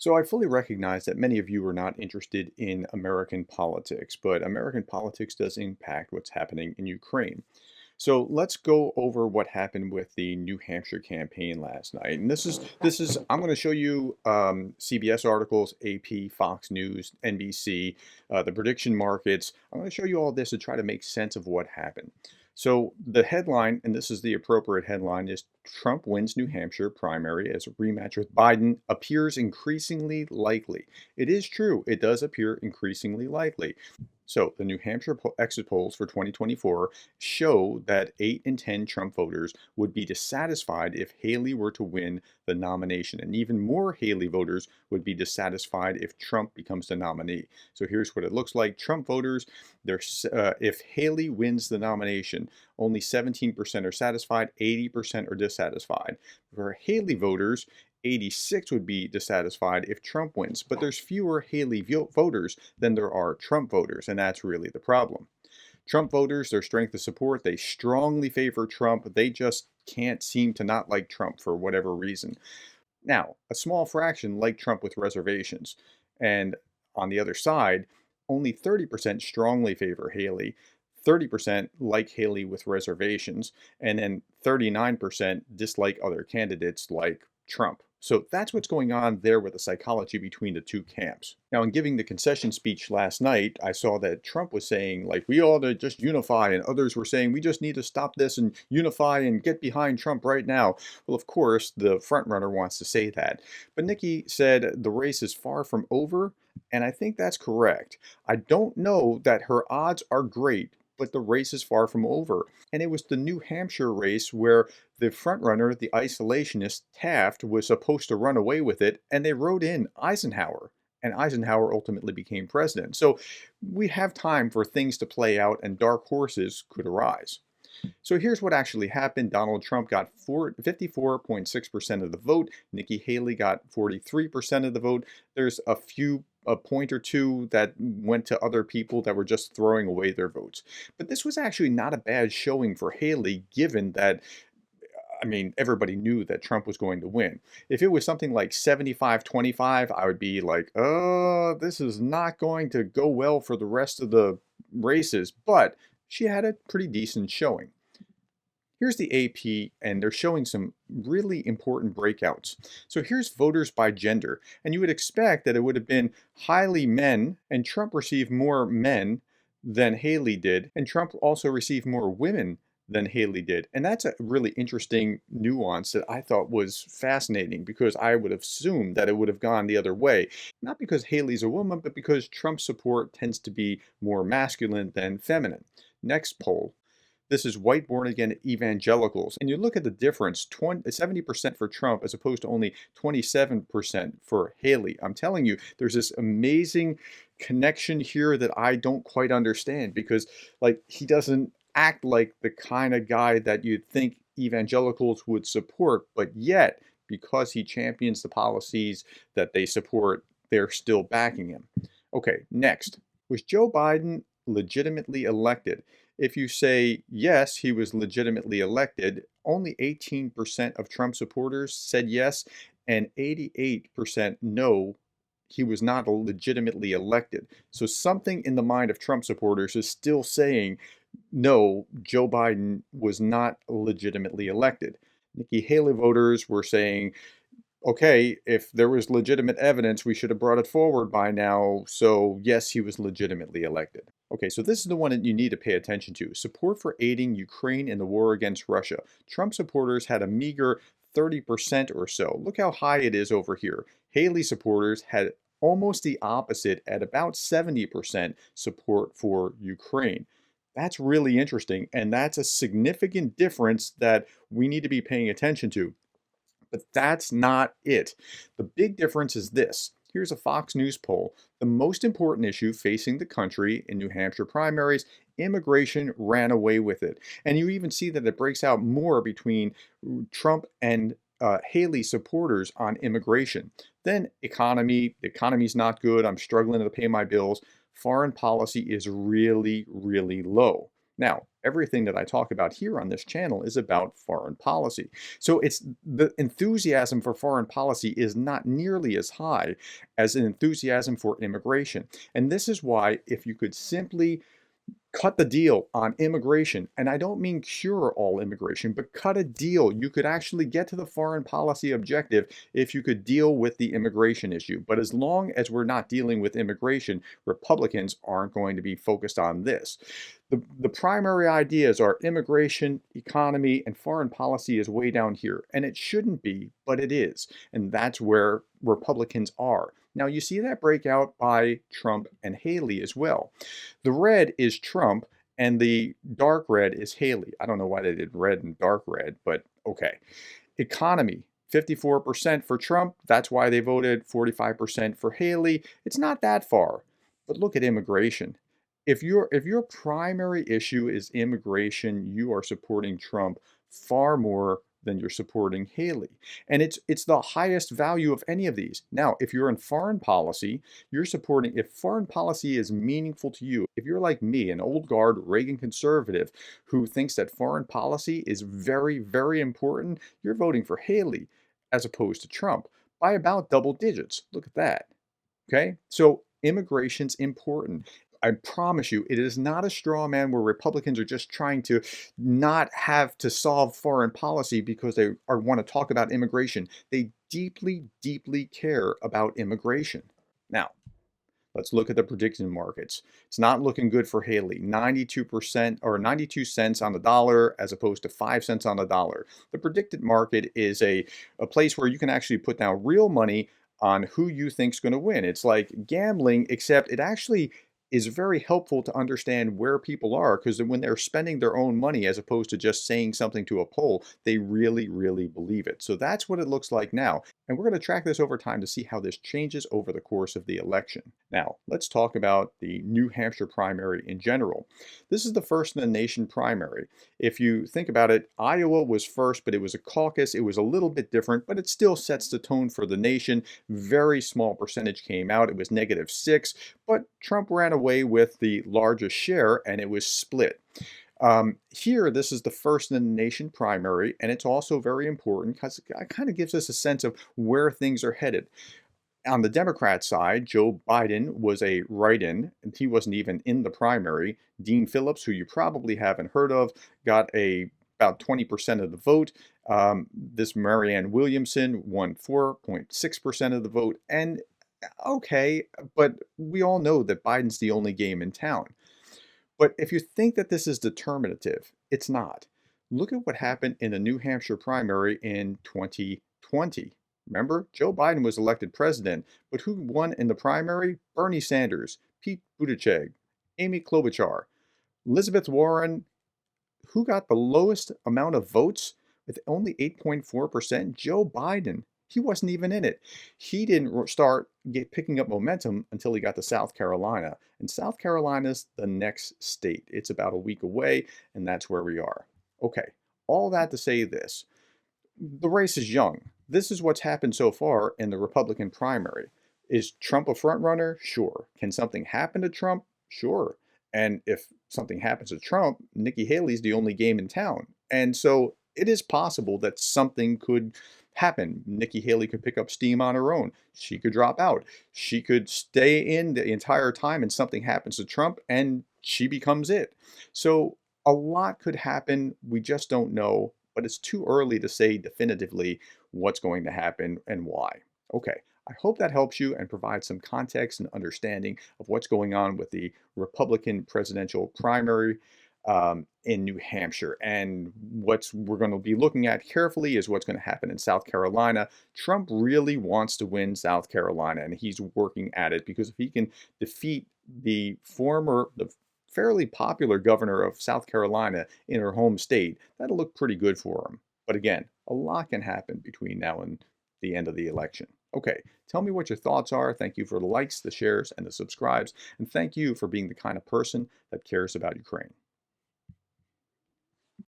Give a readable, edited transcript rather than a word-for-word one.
So I fully recognize that many of you are not interested in American politics, but American politics does impact what's happening in Ukraine. So let's go over what happened with the New Hampshire campaign last night. And this is I'm going to show you CBS articles, AP, Fox News, NBC, the prediction markets. I'm going to show you all this to try to make sense of what happened. So the headline, and this is the appropriate headline, is Trump wins New Hampshire primary as a rematch with Biden appears increasingly likely. It is true, it does appear increasingly likely. So the New Hampshire exit polls for 2024 show that 8 in 10 Trump voters would be dissatisfied if Haley were to win the nomination. And even more Haley voters would be dissatisfied if Trump becomes the nominee. So here's what it looks like. Trump voters, if Haley wins the nomination, only 17% are satisfied, 80% are dissatisfied. For Haley voters, 86 would be dissatisfied if Trump wins, but there's fewer Haley voters than there are Trump voters, and that's really the problem. Trump voters, their strength of support, they strongly favor Trump. They just can't seem to not like Trump for whatever reason. Now, a small fraction like Trump with reservations. And on the other side, only 30% strongly favor Haley, 30% like Haley with reservations, and then 39% dislike other candidates like Trump. So that's what's going on there with the psychology between the two camps. Now, in giving the concession speech last night, I saw that Trump was saying, like, we ought to just unify, and others were saying, we just need to stop this and unify and get behind Trump right now. Well, of course, the frontrunner wants to say that. But Nikki said the race is far from over, and I think that's correct. I don't know that her odds are great, but the race is far from over. And it was the New Hampshire race where the frontrunner, the isolationist Taft, was supposed to run away with it, and they wrote in Eisenhower. And Eisenhower ultimately became president. So we have time for things to play out, and dark horses could arise. So here's what actually happened. Donald Trump got 54.6% of the vote. Nikki Haley got 43% of the vote. There's a point or two that went to other people that were just throwing away their votes. But this was actually not a bad showing for Haley, given that everybody knew that Trump was going to win. If it was something like 75-25, I would be like, oh, this is not going to go well for the rest of the races. But she had a pretty decent showing. Here's the AP, and they're showing some really important breakouts. So here's voters by gender, and you would expect that it would have been highly men, and Trump received more men than Haley did, and Trump also received more women than Haley did. And that's a really interesting nuance that I thought was fascinating, because I would have assumed that it would have gone the other way. Not because Haley's a woman, but because Trump's support tends to be more masculine than feminine. Next poll. This is white born-again evangelicals. And you look at the difference, 70% for Trump as opposed to only 27% for Haley. I'm telling you, there's this amazing connection here that I don't quite understand, because he doesn't act like the kind of guy that you'd think evangelicals would support, but yet, because he champions the policies that they support, they're still backing him. Okay, next. Was Joe Biden legitimately elected? If you say yes, he was legitimately elected, only 18% of Trump supporters said yes, and 88% no, he was not legitimately elected. So something in the mind of Trump supporters is still saying, no, Joe Biden was not legitimately elected. Nikki Haley voters were saying, okay, if there was legitimate evidence, we should have brought it forward by now. So yes, he was legitimately elected. Okay, so this is the one that you need to pay attention to. Support for aiding Ukraine in the war against Russia. Trump supporters had a meager 30% or so. Look how high it is over here. Haley supporters had almost the opposite at about 70% support for Ukraine. That's really interesting, and that's a significant difference that we need to be paying attention to. But that's not it. The big difference is this. Here's a Fox News poll. The most important issue facing the country in New Hampshire primaries, immigration ran away with it. And you even see that it breaks out more between Trump and Haley supporters on immigration. Then economy. The economy's not good. I'm struggling to pay my bills. Foreign policy is really, really low. Now, everything that I talk about here on this channel is about foreign policy. So it's the enthusiasm for foreign policy is not nearly as high as an enthusiasm for immigration. And this is why if you could simply cut the deal on immigration, and I don't mean cure all immigration, but cut a deal. You could actually get to the foreign policy objective if you could deal with the immigration issue. But as long as we're not dealing with immigration, Republicans aren't going to be focused on this. The primary ideas are immigration, economy, and foreign policy is way down here. And it shouldn't be, but it is. And that's where Republicans are. Now, you see that breakout by Trump and Haley as well. The red is Trump and the dark red is Haley. I don't know why they did red and dark red, but okay. Economy, 54% for Trump. That's why they voted 45% for Haley. It's not that far. But look at immigration. If your primary issue is immigration, you are supporting Trump far more than you're supporting Haley. And it's the highest value of any of these. Now, if you're in foreign policy, you're supporting, if foreign policy is meaningful to you, if you're like me, an old guard Reagan conservative who thinks that foreign policy is very, very important, you're voting for Haley as opposed to Trump by about double digits. Look at that. Okay? So immigration's important. I promise you, it is not a straw man where Republicans are just trying to not have to solve foreign policy because they want to talk about immigration. They deeply, deeply care about immigration. Now, let's look at the prediction markets. It's not looking good for Haley. 92% or 92 cents on the dollar as opposed to 5 cents on the dollar. The predicted market is a place where you can actually put down real money on who you think's going to win. It's like gambling, except it actually is very helpful to understand where people are, because when they're spending their own money as opposed to just saying something to a poll, they really, really believe it. So that's what it looks like now. And we're going to track this over time to see how this changes over the course of the election. Now, let's talk about the New Hampshire primary in general. This is the first in the nation primary. If you think about it, Iowa was first, but it was a caucus. It was a little bit different, but it still sets the tone for the nation. Very small percentage came out. It was -6, but Trump ran away with the largest share and it was split. Here, this is the first in the nation primary, and it's also very important because it kind of gives us a sense of where things are headed. On the Democrat side, Joe Biden was a write-in, and he wasn't even in the primary. Dean Phillips, who you probably haven't heard of, got about 20% of the vote. This Marianne Williamson won 4.6% of the vote. And okay, but we all know that Biden's the only game in town. But if you think that this is determinative, it's not. Look at what happened in the New Hampshire primary in 2020. Remember, Joe Biden was elected president, but who won in the primary? Bernie Sanders, Pete Buttigieg, Amy Klobuchar, Elizabeth Warren. Who got the lowest amount of votes with only 8.4%? Joe Biden. He wasn't even in it. He didn't start picking up momentum until he got to South Carolina. And South Carolina's the next state. It's about a week away, and that's where we are. Okay, all that to say this. The race is young. This is what's happened so far in the Republican primary. Is Trump a front runner? Sure. Can something happen to Trump? Sure. And if something happens to Trump, Nikki Haley's the only game in town. And so it is possible that something could happen. Nikki Haley could pick up steam on her own. She could drop out. She could stay in the entire time and something happens to Trump and she becomes it. So a lot could happen. We just don't know, but it's too early to say definitively what's going to happen and why. Okay. I hope that helps you and provides some context and understanding of what's going on with the Republican presidential primary in New Hampshire. And what we're going to be looking at carefully is what's going to happen in South Carolina. Trump really wants to win South Carolina, and he's working at it because if he can defeat the fairly popular governor of South Carolina in her home state, that'll look pretty good for him. But again, a lot can happen between now and the end of the election. Okay, tell me what your thoughts are. Thank you for the likes, the shares, and the subscribes. And thank you for being the kind of person that cares about Ukraine.